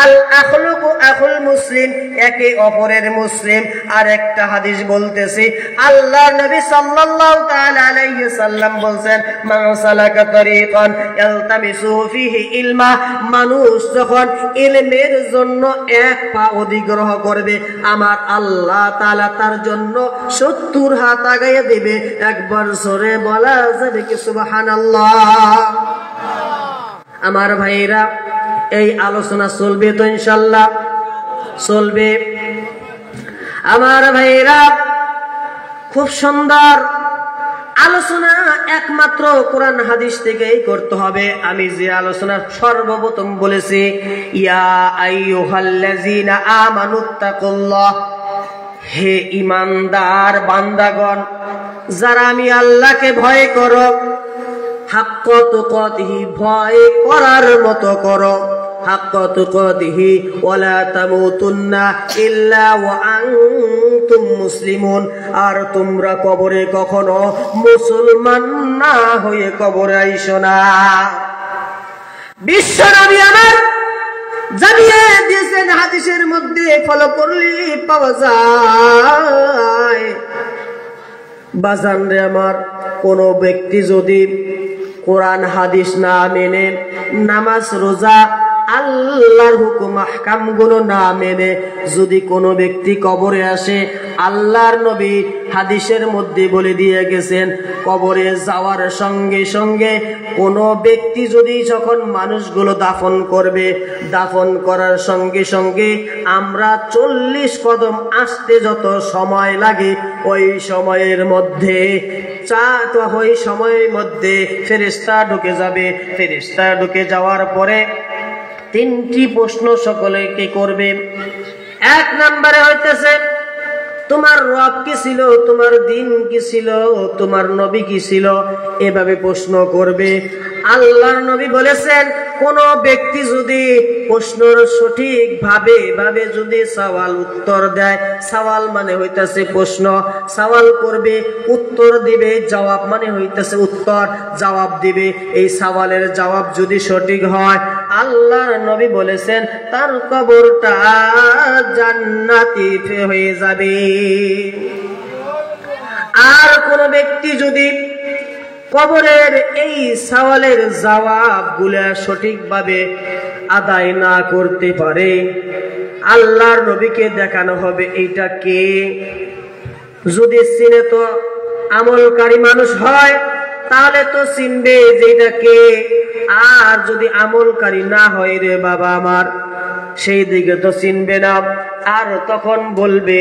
আল আখলুকু আখুল মুসলিম, একে অপরের মুসলিম। আর একটা হাদিস বলতেছি, আল্লাহর নবী সাল্লাল্লাহু তাআলা আলাইহি সাল্লাম বলেন, মান সালাকা তরিকান ইয়ালতামিসু ফিহি ইলমা, মানুষ যখন ইলমের জন্য এক পা অধিগ্রহ করবে, আমার আল্লাহ তাআলা তার জন্য 70 হাত আগাইয়া দিবে। একবার জোরে বলা যাবে কি সুবহানাল্লাহ? আমার ভাইরা, এই আলোচনা চলবে তো ইনশাআল্লাহ? চলবে। আমার ভাইরা, খুব সুন্দর আলোচনা একমাত্র কোরআন হাদিস থেকেই করতে হবে। আমি যে আলোচনা সর্বপ্রথম বলেছি, ইয়া আইয়ুহাল্লাযীনা আমানুত্তাকুল্লাহ, হে ঈমানদার বান্দাগণ, যারা আমি আল্লাহকে ভয় করো, হাক্কা তুকাতিহি, ভয় করার মতো করো, হাক্কা তুকাতিহি ওয়ালা তামুতুন্না ইল্লা ওয়া আনতুম মুসলিমুন, আর তোমরা কবরে কখনো মুসলমান না হয়ে কবরে আইসো না। বিশ্বনবী আমার জানিয়ে দিয়েছেন, হাদিসের মধ্যে ফলো করলে পাওয়া যায়। বাজান রে আমার, কোন ব্যক্তি যদি কোরআন হাদিস না মেনে, নামাজ রোজা আল্লাহর হুকুম আহকাম গুলো না মেনে যদি কোনো ব্যক্তি কবরে আসে, আল্লাহর নবী হাদিসের মধ্যে বলে দিয়ে গেছেন, কবরে যাওয়ার সঙ্গে সঙ্গে কোনো ব্যক্তি যদি যখন মানুষগুলো দাফন করবে, দাফন করার সঙ্গে সঙ্গে আমরা 40 কদম আসতে যত সময় লাগে, ওই সময়ের মধ্যে ওই সময়ের মধ্যে ফেরেশতা ঢুকে যাবে। ফেরেশতা ঢুকে যাওয়ার পরে 3টি প্রশ্ন সকলকে করবে। 1 নম্বরে হইতেছে, তোমার রব কি ছিল, তোমার দিন কি ছিল, তোমার নবী কি ছিল, এভাবে প্রশ্ন করবে। আল্লাহর নবী বলেছেন, কোন ব্যক্তি যদি প্রশ্নের সঠিক ভাবে যদি সওয়াল উত্তর দেয়, সওয়াল মানে হইতেছে প্রশ্ন, সওয়াল করবে, উত্তর দিবে, জবাব মানে হইতেছে উত্তর, জবাব দিবে। এই সওয়ালের জবাব যদি সঠিক হয়, আল্লাহর নবী বলেছেন তার কবরটা জান্নাতি হয়ে যাবে। আর কোন ব্যক্তি যদি কবরের এই সওয়ালের জবাবগুলো সঠিকভাবে আদায় না করতে পারে, আল্লাহর নবীকে দেখানো হবে এইটা কে। যদি চিনে তো আমলকারী মানুষ হয়, তাহলে তো চিনবে যে এটা কে। আর যদি আমলকারী না হয় রে বাবা আমার, সেই দিকে তো চিনবে না। আর তখন বলবে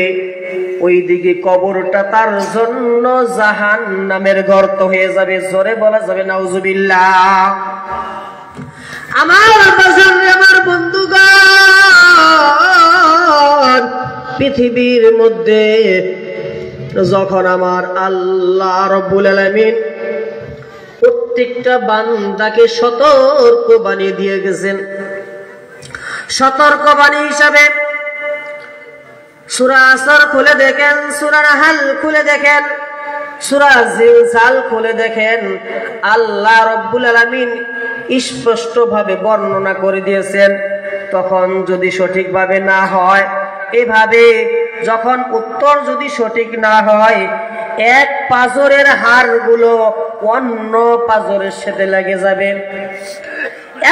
ওই দিকে কবরটা তার জন্য জাহান্নামের গর্ত হয়ে যাবে। জোরে বলা যাবে নাউজুবিল্লাহ। আমার বাজার, আমার বন্ধুগণ, পৃথিবীর মধ্যে যখন আমার আল্লাহ রব্বুল আলামিন প্রত্যেকটা বান্দাকে সতর্ক বানিয়ে দিয়ে গেছেন, সতর্ক বাণী হিসাবে সূরা আসর খুলে দেখেন, সূরা নাহল খুলে দেখেন, সূরা জিলজাল খুলে দেখেন, আল্লাহ রব্বুল আলামিন স্পষ্ট ভাবে বর্ণনা করে দিয়েছেন। তখন যদি সঠিকভাবে না হয়, এভাবে যখন উত্তর যদি সঠিক না হয়, এক পাজরের হাড়গুলো অন্য পাজরের সাথে লেগে যাবে।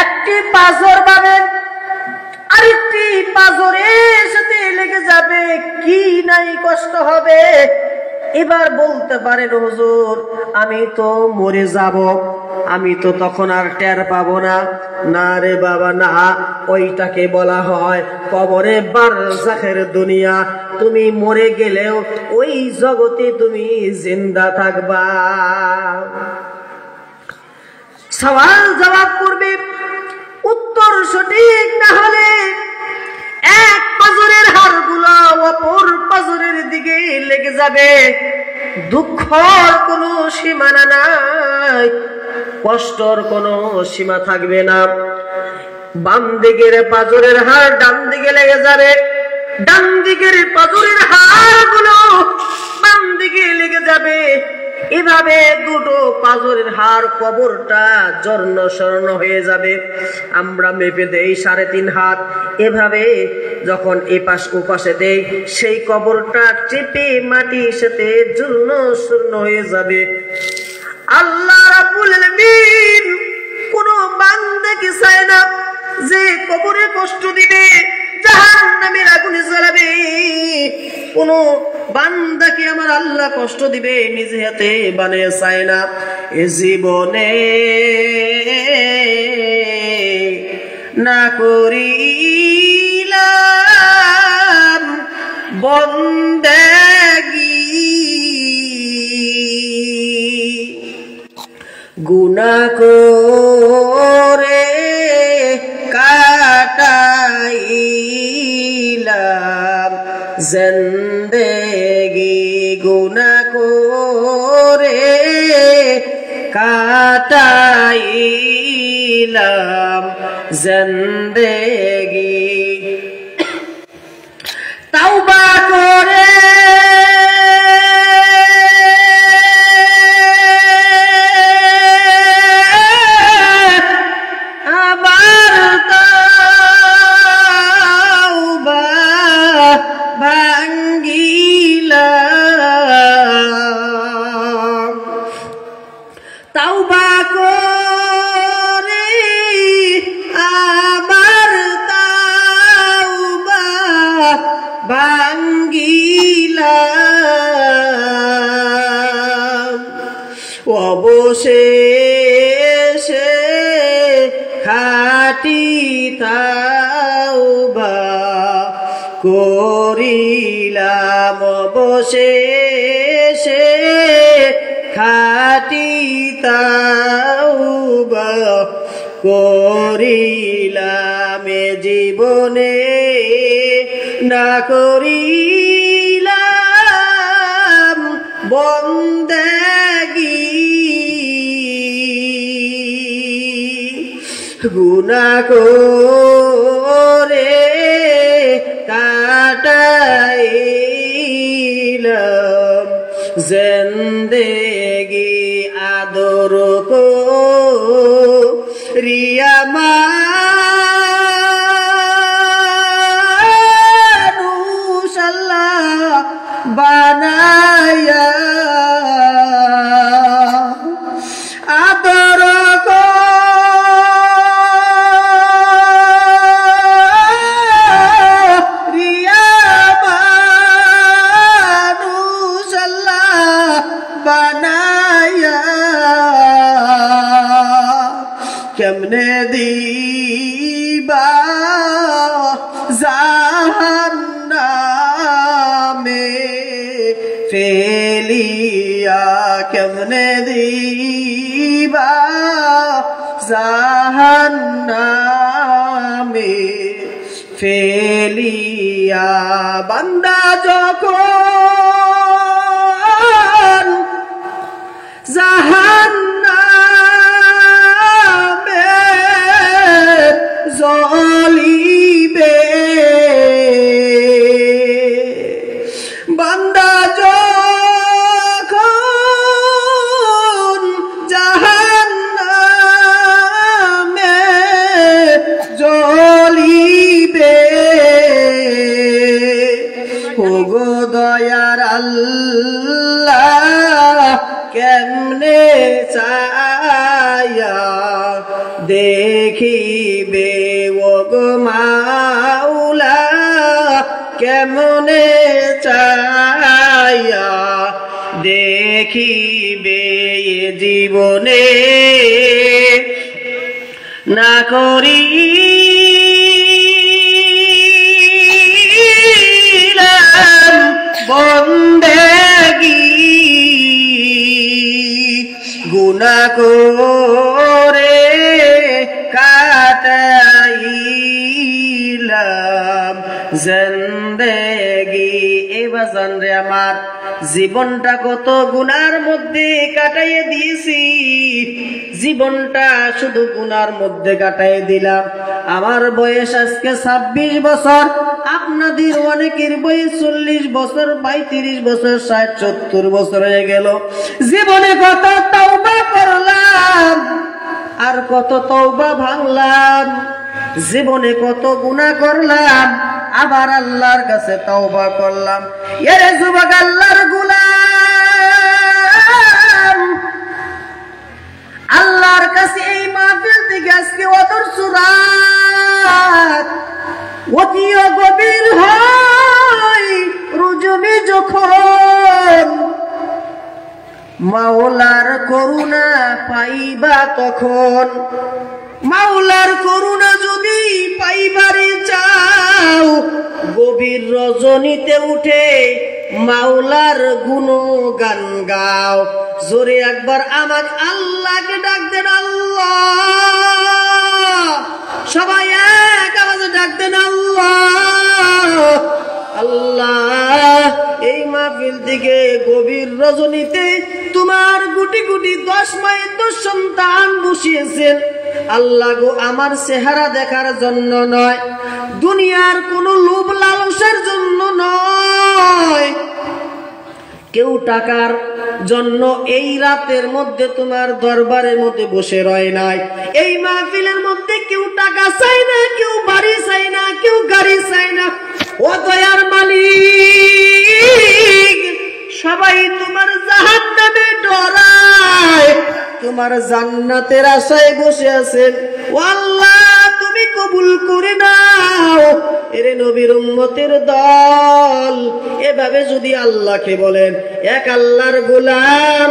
একটি পাজর পাবেন আরেকটি পাজরের সাথে লেগে যাবে, কি নাই কষ্ট হবে। এবার বলতে পারেন হুজুর আমি তো মরে যাব, আমি তো তখন আর টের পাবো না। না রে বাবা না, ওইটাকে বলা হয় কবরে বারজাখের দুনিয়া। তুমি মরে গেলেও ওই জগতে তুমি জিন্দা থাকবা। সওয়াল জবাব করবে, উত্তর সঠিক না হলে এক পাজরের হাড়গুলো অপর পাজরের দিকে লেগে যাবে। দুঃখর কোনো সীমানা নাই, কষ্টর কোনো সীমা থাকবে না। বাম দিকের পাজরের হাড় ডান দিকে লেগে যাবে, ডান দিকের পাজরের হাড়গুলো বাম দিকে লেগে যাবে। এভাবে দুটো পাজরের হাড় কবরটা জর্ণ শর্ণ হয়ে যাবে। আমরা মেপে দেই 3.5 হাত। এভাবে যখন এপাশ ওপাশে দেই, সেই কবরটা চেপে মাটির সাথে জর্ণ শর্ণ হয়ে যাবে। আল্লাহ রাব্বুল আলামিন কোন বান্দাকে চায় না যে কবরে কষ্ট দিবে, জাহান্নামের আগুনে জ্বালাবে। কোন বান্দাকে আমার আল্লাহ কষ্ট দিবে নিজে হাতে বানিয়ে চায় না। এ জীবনে না করিলাম বন্দেগী, গুনাহ করে কাটাইলাম জিন্দেগি, গুনাহ করে কাটাইলাম জিন্দেগি। তাওবা করে তাওবা করে আবার তাওবা ভাঙ্গিলাম, অবশেষে খাঁটি তাওবা করিলাম, অবশেষে খাঁটি তাওবা করিলাম। জীবনে না করিলাম বন্দেগী, গুনাহ করে কাটাইলাম জিন্দেগি। আদর করিয়া মানুষ আল্লাহ বানায়া, আদর করিয়া মানুষ আল্লাহ বানায়া কেমনে দিবা জাহান্নামে ফেলিয়া, কেমনে দিবা জাহান্নামে ফেলিয়া। বান্দা যখন জাহান্নামে জ্বলিবে, বান্দা যখন জাহান্নামে জ্বলিবে, ওগো দয়ার আল্লাহ কেমনে চায়া দেখিবে, ওগো মাওলা কেমনে চায়া দেখিবে, জীবনে না করি বন্দেগি, গুনাহ করে কাটাইলাম জিন্দেগি। এবার জান রে আমার জীবনটা কত গুনার মধ্যে কাটাইয়ে দিয়েছি, জীবনটা শুধু গুনার মধ্যে কাটাইয়ে দিলাম। আমার বয়স আজকে 26 বছর, আপনাদের অনেকের বয়স 40 বছর, 35 বছর, 60, 70 বছর হয়ে গেল। জীবনে কত তওবা করলাম আর কত তওবা ভাঙলাম, জীবনে কত গুনাহ করলাম আবার আল্লাহর কাছে তওবা করলাম। এরে যুবক আল্লাহর গোলাম, আল্লাহর কাছে এই মাহফিল থেকে আজকে অদর সুরাত অতি গভীর হয় রজনী যখন, মাওলার করুণা পাইবা তখন। মাওলার করুণা যদি পাইবারে চাও, গভীর রজনীতে উঠে মাওলার গুণগান গাও। জোরে একবার আমার আল্লাহকে ডাক দেন, আল্লাহ। সবাই এক আওয়াজে ডাক দেন, আল্লাহ আল্লাহ। এই মাহফিল থেকে গভীর রজনীতে তোমার গুটি গুটি 10 মায়ের 10 সন্তান বসিয়েছেন। আল্লাহ গো, আমার চেহারা দেখার জন্য নয়, দুনিয়ার কোন লোভ লালসার জন্য নয়, কেউ টাকার জন্য এই রাতের মধ্যে তোমার দরবারের মধ্যে বসে রয় নাই। এই মাহফিলের মধ্যে কেউ টাকা চাই না, কেউ বাড়ি চাই না, কেউ গাড়ি চাই না। ও দয়ার মালিক, সবাই তোমার জাহান্নামে ডরায়, তোমার জান্নাতের আশায় বসে আছেন। ও আল্লাহ, তুমি কবুল করে নাও। এরে নবীর উম্মতের দল, এভাবে যদি আল্লাহকে বলেন, এক আল্লাহর গোলাম,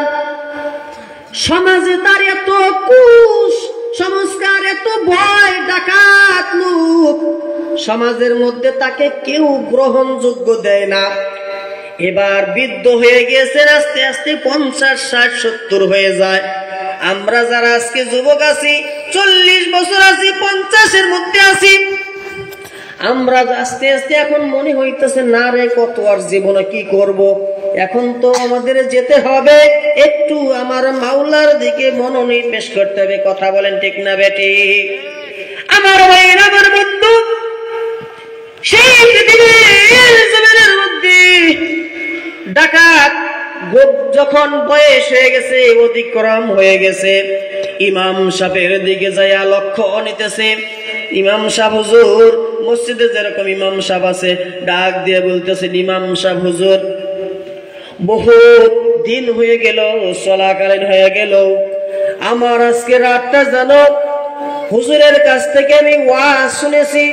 সমাজে তার এত কুসংস্কার, এত ভয়, ডাকাত লোক, সমাজের মধ্যে তাকে কেউ গ্রহণযোগ্য দেয় না। এবার বৃদ্ধ হয়ে গেছেন, আস্তে আস্তে 50, 60, 70 হয়ে যায়। আমরা যারা আজকে যুবক আছি, 40 বছর আছি, 50-এর মধ্যে আছি, আমরা আস্তে আস্তে এখন মনে হইতেছে না রে, কত আর জীবনে কি করব, এখন তো আমাদের যেতে হবে, একটু আমার মাওলার দিকে মনোনিবেশ করতে হবে। কথা বলেন ঠিক না বেটি? আমার ভাইয়ের, আমার বন্ধু, সেই পৃথিবীর জমিনের মধ্যে ডাকাত যখন বয়স হয়ে গেছে, অতিক্রম হয়ে গেছে, ইমাম সাহেবের দিকে যাইয়া লক্ষ্য নিতেছে। ইমাম সাহেব হুজুর, মসজিদে যেরকম ইমাম সাহেব আছে, ডাক দিয়ে বলতেছেন, ইমাম সাহেব হুজুর, বহুত দিন হয়ে গেল, চলাকালীন হয়ে গেল, আমার আজকে রাতটা জানো হুজুরের কাছ থেকে আমি ওয়াজ শুনেছি,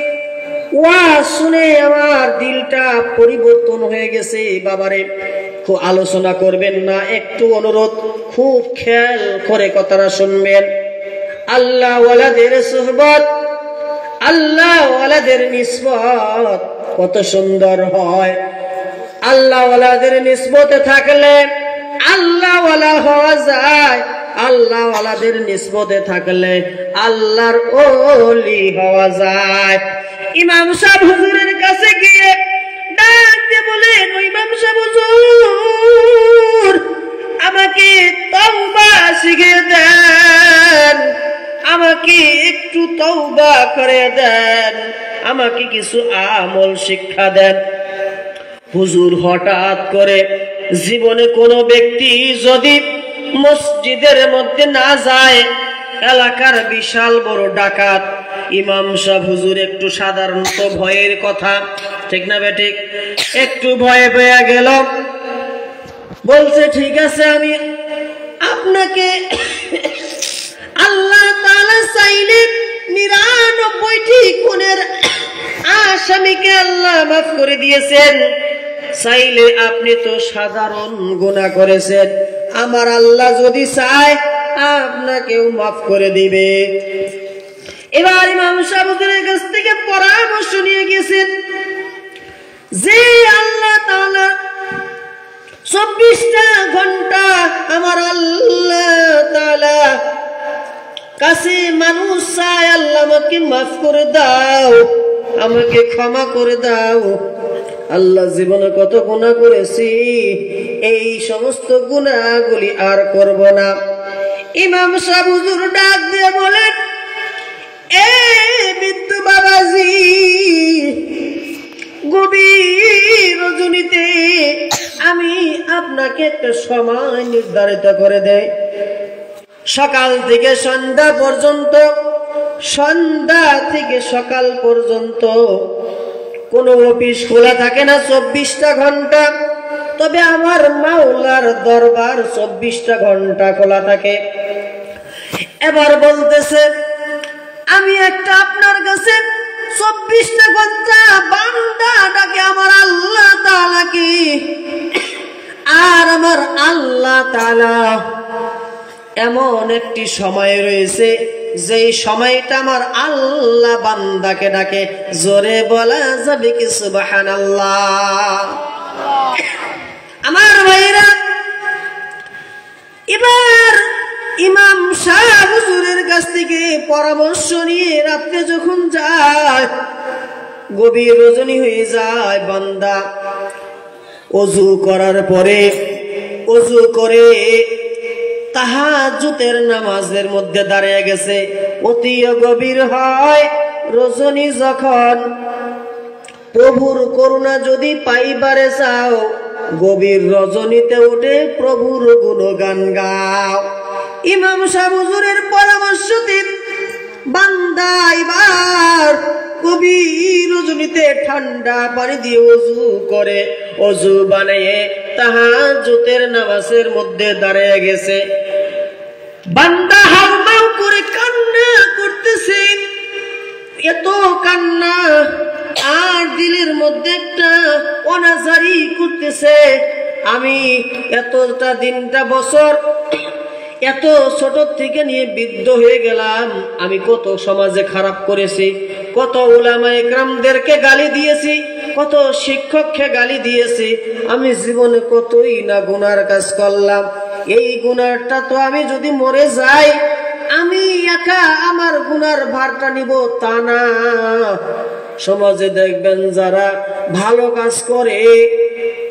ওয়াজ শুনে আমার দিলটা পরিবর্তন হয়ে গেছে। বাবারে, খুব আলোচনা করবেন না, একটু অনুরোধ, খুব খেয়াল করে কথাটা শুনবেন। আল্লাহ ওয়ালাদের সুহবত, আল্লাহ ওয়ালাদের নিসবত কত সুন্দর হয়। আল্লাহ ওয়ালাদের নিসবতে থাকলে আল্লাহ ওয়ালা হওয়া যায়, আল্লাহ ওয়ালাদের নিসবতে থাকলে আল্লাহর ওলি হওয়া যায়। ইমাম সাহেব হুজুরের কাছে গিয়ে ডাক দিয়ে বলেন, ইমাম সাহেব হুজুর আমাকে তওবা শিখিয়ে দেন, আমাকে একটু তওবা করে দেন, আমাকে কিছু আমল শিক্ষা দেন। হুজুর হঠাৎ করে জীবনে কোনো ব্যক্তি যদি মসজিদের মধ্যে না যায়, এলাকার বিশাল বড় ডাকাত, ইমাম সাহেব হুজুর একটু সাধারণত ভয়ের কথা, ঠিক না বেঠিক, একটু ভয়ে পেয়ে গেল। বলছে ঠিক আছে, আমি আপনাকে আল্লাহ তাআলা চাইলে 99টি খুনের আসামিকে আল্লাহ মাফ করে দিয়েছেন, চাইলে আপনি তো সাধারণ গুনাহ করেছেন, আমার আল্লাহ যদি চায় আপনাকেও মাফ করে দিবে। এবার ইমাম সাহেব হুজুরের কাছ থেকে পরামর্শ নিয়ে গেছেন যে আল্লাহ তাআলা 24টা ঘন্টা আমার আল্লাহ তাআলা কাছে মানুষ চায়, আল্লাহ আমাকে মাফ করে দাও, আমাকে ক্ষমা করে দাও, আল্লাহ জীবনে কত গুনাহ করেছি, এই সমস্ত গুনাহগুলি আর করব না। ইমাম সাহেব হুজুর ডাক দিয়ে বলেন, এ বৃদ্ধ বাবাজি, গভীর রজনীতে আমি আপনাকে একটা সময় নির্ধারিত করে দেই, সকাল থেকে সন্ধ্যা পর্যন্ত, সন্ধ্যা থেকে সকাল পর্যন্ত কোনো অফিস খোলা থাকে না 24টা ঘন্টা, তবে আমার মাওলার দরবার 24টা ঘন্টা খোলা থাকে। এবার বলতেছে, আমি একটা আপনার কাছে 24টা ঘন্টা বান্দা ডাকে আমার আল্লাহ তাআলা কি, আর আমার আল্লাহ তাআলা এমন একটি সময় রয়েছে যেই সময়টা আমার আল্লাহ বান্দাকে ডাকে, জোরে বলা যাবে কি সুবহানাল্লাহ। আমার ভাইরা, এবার ইমাম সাহেব হুজুরের কাছ থেকে পরামর্শ নিয়ে রাতে যখন যায়, গভীর রজনী হয়ে যায়, বান্দা ওযু করার পরে, ওযু করে তাহাজ্জুদের নামাজের মধ্যে দাঁড়িয়ে গেছে, অতি গভীর হয় রজনী যখন, প্রভুর করুণা যদি পাইবারে চাও, গভীর রজনীতে উঠে প্রভুর গুণগান গাও। ইমাম সাহেব হুজুরের পরামর্শতে বান্দা এবার গভীর রজনীতে ঠান্ডা পানি দিয়ে ওযু করে, ওযু বানিয়ে তাহাজ্জুদের নামাজের মধ্যে দাঁড়িয়ে গেছে। বান্দা হাউমাউ করে কান্না করতেছে, এত কান্না, আর দিলের মধ্যে একটা অনাজারি করতেছে, আমি এতটা দিনটা বছর এত ছোট থেকে নিয়ে বৃদ্ধ হয়ে গেলাম, আমি কত সমাজে খারাপ করেছি, কত উলামা ইকরামদেরকে গালি দিয়েছি, কত শিক্ষককে গালি দিয়েছি, আমি জীবনে কতই না গুনার কাজ করলাম, এই গুনারটা তো আমি যদি মরে যাই, আমি একা আমার গুনার ভারটা নিব তা না। সমাজে দেখবেন যারা ভালো কাজ করে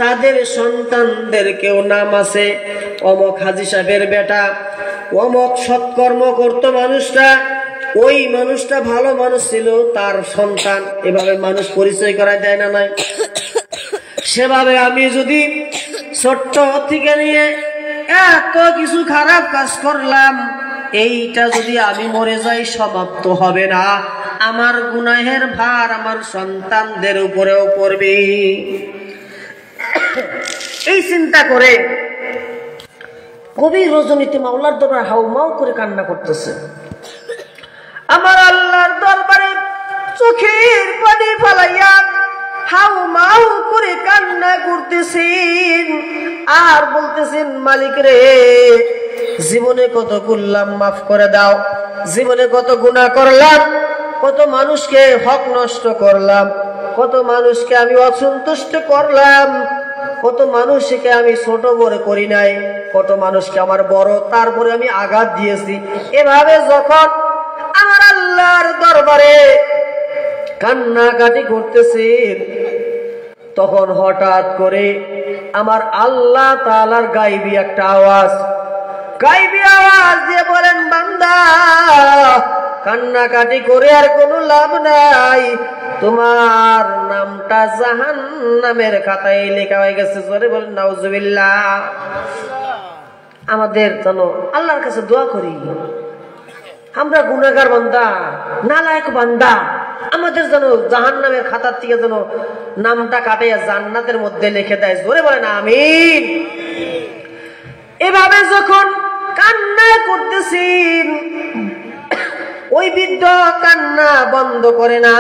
তাদের সন্তানদের কেউ নাম আছে, অমক হাজী সাহেবের বেটা, অমক সৎকর্ম করত মানুষটা, ওই মানুষটা ভালো মানুষ ছিল, তার সন্তান, এভাবে মানুষ পরিচয় করায় দেয় না নাই? সেভাবে আমি যদি ছোট্ট থেকে নিয়ে এত কিছু খারাপ কাজ করলাম, এইটা যদি আমি মরে যাই সমাপ্ত হবে না, আমার গুনাহের ভার আমার সন্তানদের উপরেও পড়বে। এই চিন্তা করে গভীর রজনীতে মাওলার দরবারে হাউমাউ করে কান্না করতেছে। আমার আল্লাহর দরবারে চোখের পানি ফালাইয়া হাউমাউ করে কান্না করতেছেন আর বলতেছেন, মালিক রে, জীবনে কত করলাম, মাফ করে দাও, জীবনে কত গুনাহ করলাম, কত মানুষকে হক নষ্ট করলাম, কত মানুষকে আমি অসন্তুষ্ট করলাম, কত মানুষকে আমি ছোট বড় করি নাই, কত মানুষকে আমার বড় তারপরে আমি আঘাত দিয়েছি। এভাবে যখন আমার আল্লাহর দরবারে কান্নাকাটি করতেছেন, তখন হঠাৎ করে আমার আল্লাহ তাআলার গায়বী একটা আওয়াজ, গায়বী আওয়াজ দিয়ে বলেন, বান্দা কান্নাকাটি করে আর কোনো লাভ নাই, তোমার নামটা জাহান্নামের খাতায় লেখা হয়ে গেছে। জোরে বলেন নাউজুবিল্লাহ। আমাদের যেন আল্লাহর কাছে দোয়া করি, আমরা গুনাহগার বান্দা, নালায়েক বান্দা, আমাদের যেন জাহান্নামের খাতার থেকে যেন নামটা কাটাইয়া জান্নাতের মধ্যে লিখে দেয়। জোরে বলেন আমিন। এভাবে যখন কান্না করতেছেন, ওই বৃদ্ধ কান্না বন্ধ করে না।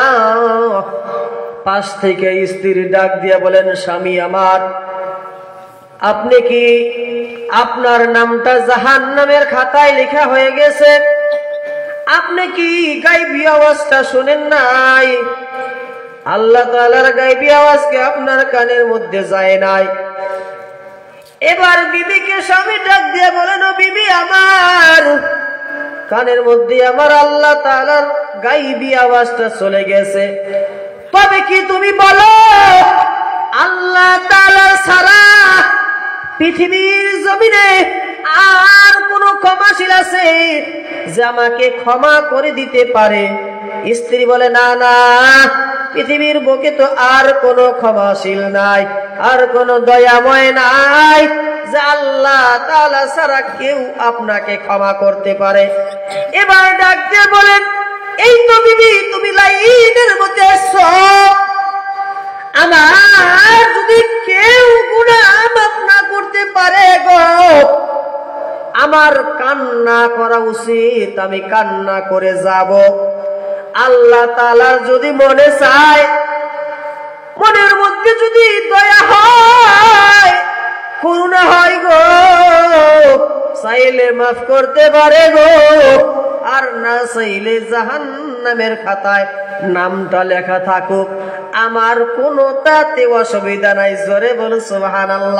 পাশ থেকে স্ত্রী ডাক দিয়ে বলেন, স্বামী আমার, আপনি কি আপনার নামটা জাহান্নামের খাতায় লেখা হয়ে গেছে? আপনি কি গায়বী আওয়াজটা শুনেন নাই? আল্লাহ তাআলার গায়বী আওয়াজ কি আপনার কানের মধ্যে যায় নাই? এবার বিবিকে স্বামী ডাক দিয়ে বলেন, ও বিবি আমার, কানের মধ্যে আমার আল্লাহ তাআলার গায়বী আওয়াজটা চলে গেছে, তবে কি তুমি বলো আল্লাহ তাআলা ছাড়া পৃথিবীর জমিনে আর কোন ক্ষমাশীল আছে যে আমাকে ক্ষমা করে দিতে পারে? স্ত্রী বলে, না না, পৃথিবীর বুকে তো আর কোনো ক্ষমাশীল নাই, আর কোনো দয়াময় নাই যে আল্লাহ তাআলা ছাড়া কেউ আপনাকে ক্ষমা করতে পারে। এবার ডাক দিয়ে বলেন, এই তো বিবি, তুমি লাইনের মধ্যে এসো, আমার যদি কেউ গুনাহ মাফ না করতে পারে গো, আমার কান্না করা উচিত, আমি কান্না করে যাব। আল্লাহ তাআলার যদি মনে চায়, মনের মধ্যে যদি দয়া হয়, করুণা হয় গো, চাইলে মাফ করতে পারে গো, আর না চাইলে জাহান্নামের খাতায় নামটা লেখা থাকুক, আমার কোনো তাতে অসুবিধা নাই। জোরে বলো সুবহানাল্লাহ।